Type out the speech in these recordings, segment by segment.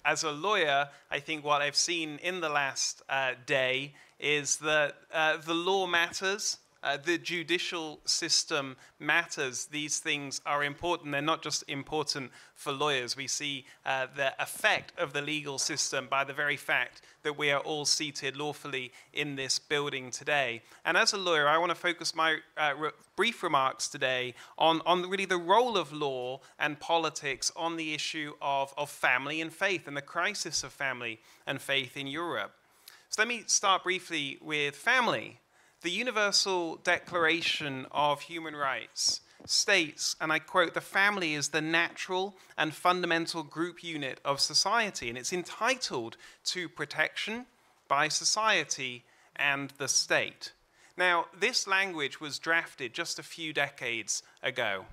as a lawyer, I think what I've seen in the last day is that the law matters. The judicial system matters. These things are important. They're not just important for lawyers. We see the effect of the legal system by the very fact that we are all seated lawfully in this building today. And as a lawyer, I want to focus my brief remarks today on really the role of law and politics on the issue of family and faith and the crisis of family and faith in Europe. So let me start briefly with family. The Universal Declaration of Human Rights states, and I quote, "The family is the natural and fundamental group unit of society," and it's entitled to protection by society and the state. Now, this language was drafted just a few decades ago,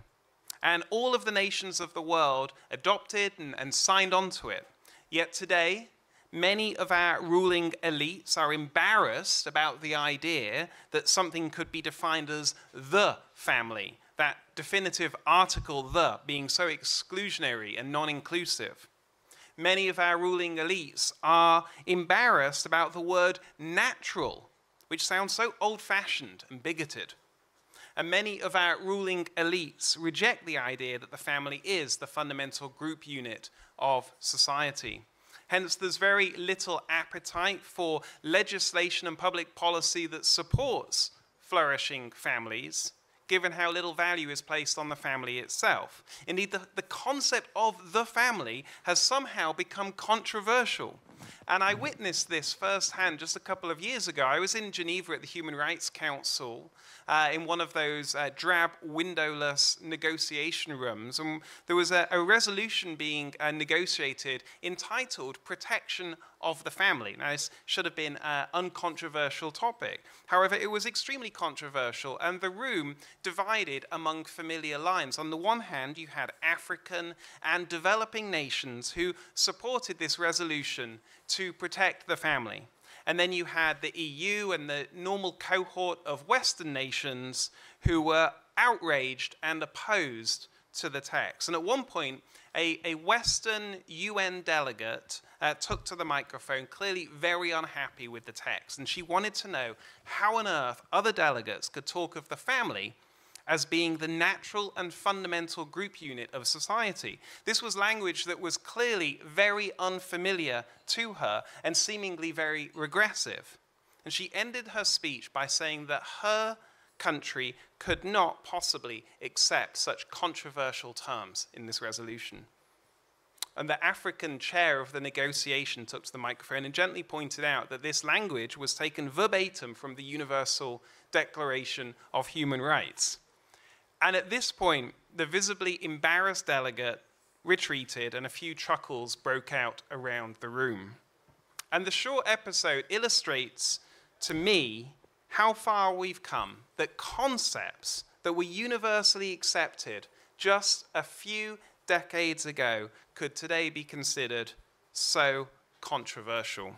and all of the nations of the world adopted and signed onto it. Yet today, many of our ruling elites are embarrassed about the idea that something could be defined as the family, that definitive article, the, being so exclusionary and non-inclusive. Many of our ruling elites are embarrassed about the word natural, which sounds so old-fashioned and bigoted. And many of our ruling elites reject the idea that the family is the fundamental group unit of society. Hence, there's very little appetite for legislation and public policy that supports flourishing families, given how little value is placed on the family itself. Indeed, the concept of the family has somehow become controversial. And I witnessed this firsthand just a couple of years ago. I was in Geneva at the Human Rights Council in one of those drab, windowless negotiation rooms. And there was a resolution being negotiated entitled Protection of the Family. Now, this should have been an uncontroversial topic. However, it was extremely controversial, and the room divided among familiar lines. On the one hand, you had African and developing nations who supported this resolution to protect the family. And then you had the EU and the normal cohort of Western nations who were outraged and opposed to the text. And at one point, a Western UN delegate took to the microphone, clearly very unhappy with the text. And she wanted to know how on earth other delegates could talk of the family as being the natural and fundamental group unit of society. This was language that was clearly very unfamiliar to her and seemingly very regressive. And she ended her speech by saying that her country could not possibly accept such controversial terms in this resolution. And the African chair of the negotiation took to the microphone and gently pointed out that this language was taken verbatim from the Universal Declaration of Human Rights. And at this point, the visibly embarrassed delegate retreated and a few chuckles broke out around the room. And the short episode illustrates to me how far we've come, that concepts that were universally accepted just a few decades ago could today be considered so controversial.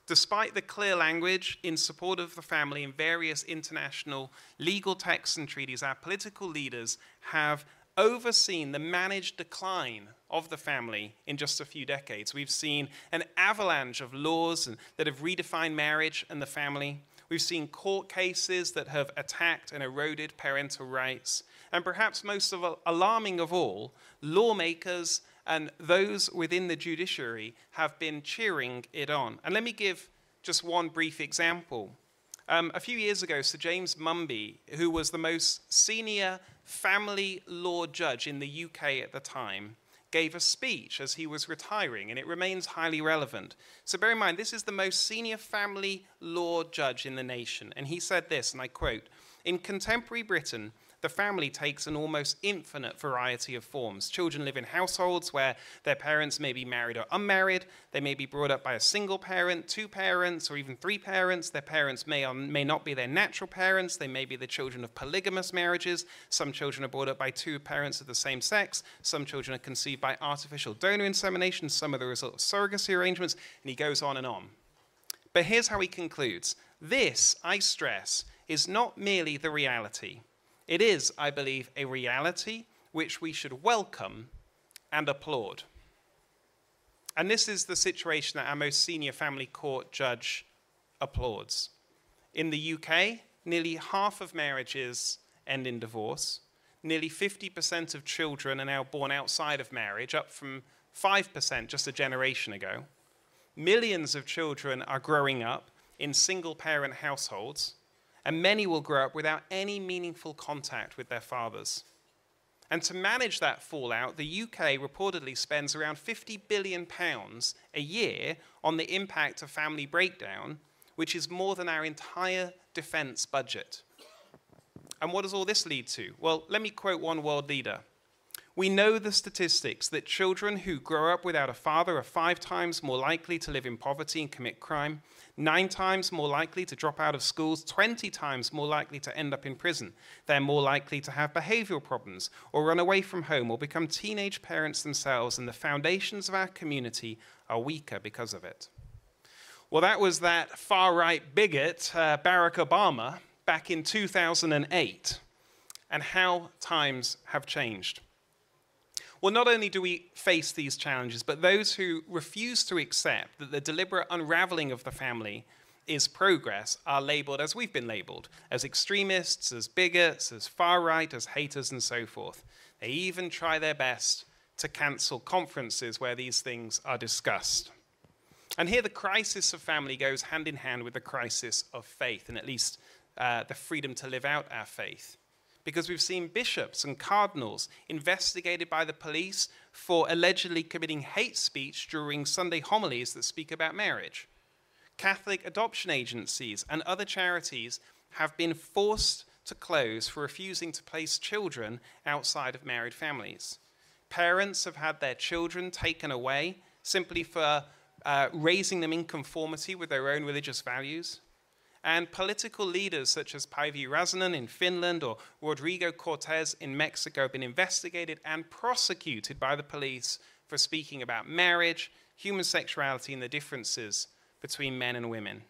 Despite the clear language in support of the family in various international legal texts and treaties, our political leaders have overseen the managed decline of the family in just a few decades. We've seen an avalanche of laws that have redefined marriage and the family. We've seen court cases that have attacked and eroded parental rights. And perhaps most alarming of all, lawmakers and those within the judiciary have been cheering it on. And let me give just one brief example. A few years ago, Sir James Mumby, who was the most senior family law judge in the UK at the time, gave a speech as he was retiring, and it remains highly relevant. So bear in mind, this is the most senior family law judge in the nation. And he said this, and I quote, "In contemporary Britain, the family takes an almost infinite variety of forms. Children live in households where their parents may be married or unmarried. They may be brought up by a single parent, two parents, or even three parents. Their parents may or may not be their natural parents. They may be the children of polygamous marriages. Some children are brought up by two parents of the same sex. Some children are conceived by artificial donor insemination. Some are the result of surrogacy arrangements." And he goes on and on. But here's how he concludes. This, I stress, is not merely the reality. It is, I believe, a reality which we should welcome and applaud. And this is the situation that our most senior family court judge applauds. In the UK, nearly half of marriages end in divorce. Nearly 50% of children are now born outside of marriage, up from 5% just a generation ago. Millions of children are growing up in single-parent households, and many will grow up without any meaningful contact with their fathers. And to manage that fallout, the UK reportedly spends around £50 billion a year on the impact of family breakdown, which is more than our entire defense budget. And what does all this lead to? Well, let me quote one world leader. We know the statistics that children who grow up without a father are 5 times more likely to live in poverty and commit crime, 9 times more likely to drop out of schools, 20 times more likely to end up in prison. They're more likely to have behavioral problems or run away from home or become teenage parents themselves, and the foundations of our community are weaker because of it. Well, that was that far-right bigot, Barack Obama, back in 2008, and how times have changed. Well, not only do we face these challenges, but those who refuse to accept that the deliberate unraveling of the family is progress are labeled as we've been labeled, as extremists, as bigots, as far-right, as haters, and so forth. They even try their best to cancel conferences where these things are discussed. And here the crisis of family goes hand in hand with the crisis of faith, and at least the freedom to live out our faith. Because we've seen bishops and cardinals investigated by the police for allegedly committing hate speech during Sunday homilies that speak about marriage. Catholic adoption agencies and other charities have been forced to close for refusing to place children outside of married families. Parents have had their children taken away simply for raising them in conformity with their own religious values. And political leaders such as Päivi Räsänen in Finland or Rodrigo Cortés in Mexico have been investigated and prosecuted by the police for speaking about marriage, human sexuality, and the differences between men and women.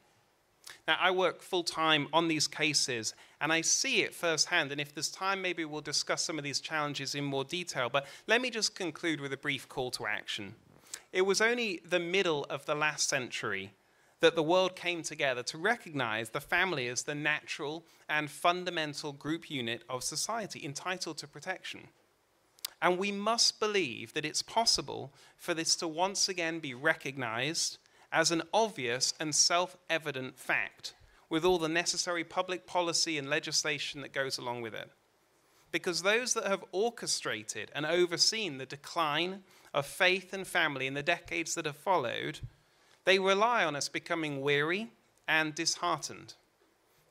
Now, I work full-time on these cases, and I see it firsthand, and if there's time, maybe we'll discuss some of these challenges in more detail, but let me just conclude with a brief call to action. It was only the middle of the last century that the world came together to recognize the family as the natural and fundamental group unit of society entitled to protection. And we must believe that it's possible for this to once again be recognized as an obvious and self-evident fact, with all the necessary public policy and legislation that goes along with it. Because those that have orchestrated and overseen the decline of faith and family in the decades that have followed, they rely on us becoming weary and disheartened.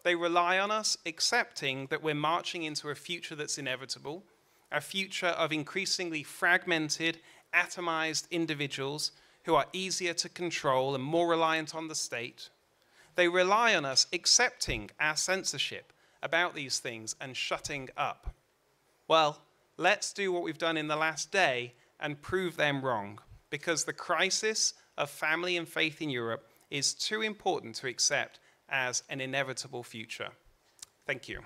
They rely on us accepting that we're marching into a future that's inevitable, a future of increasingly fragmented, atomized individuals who are easier to control and more reliant on the state. They rely on us accepting our censorship about these things and shutting up. Well, let's do what we've done in the last day and prove them wrong, because the crisis of family and faith in Europe is too important to accept as an inevitable future. Thank you.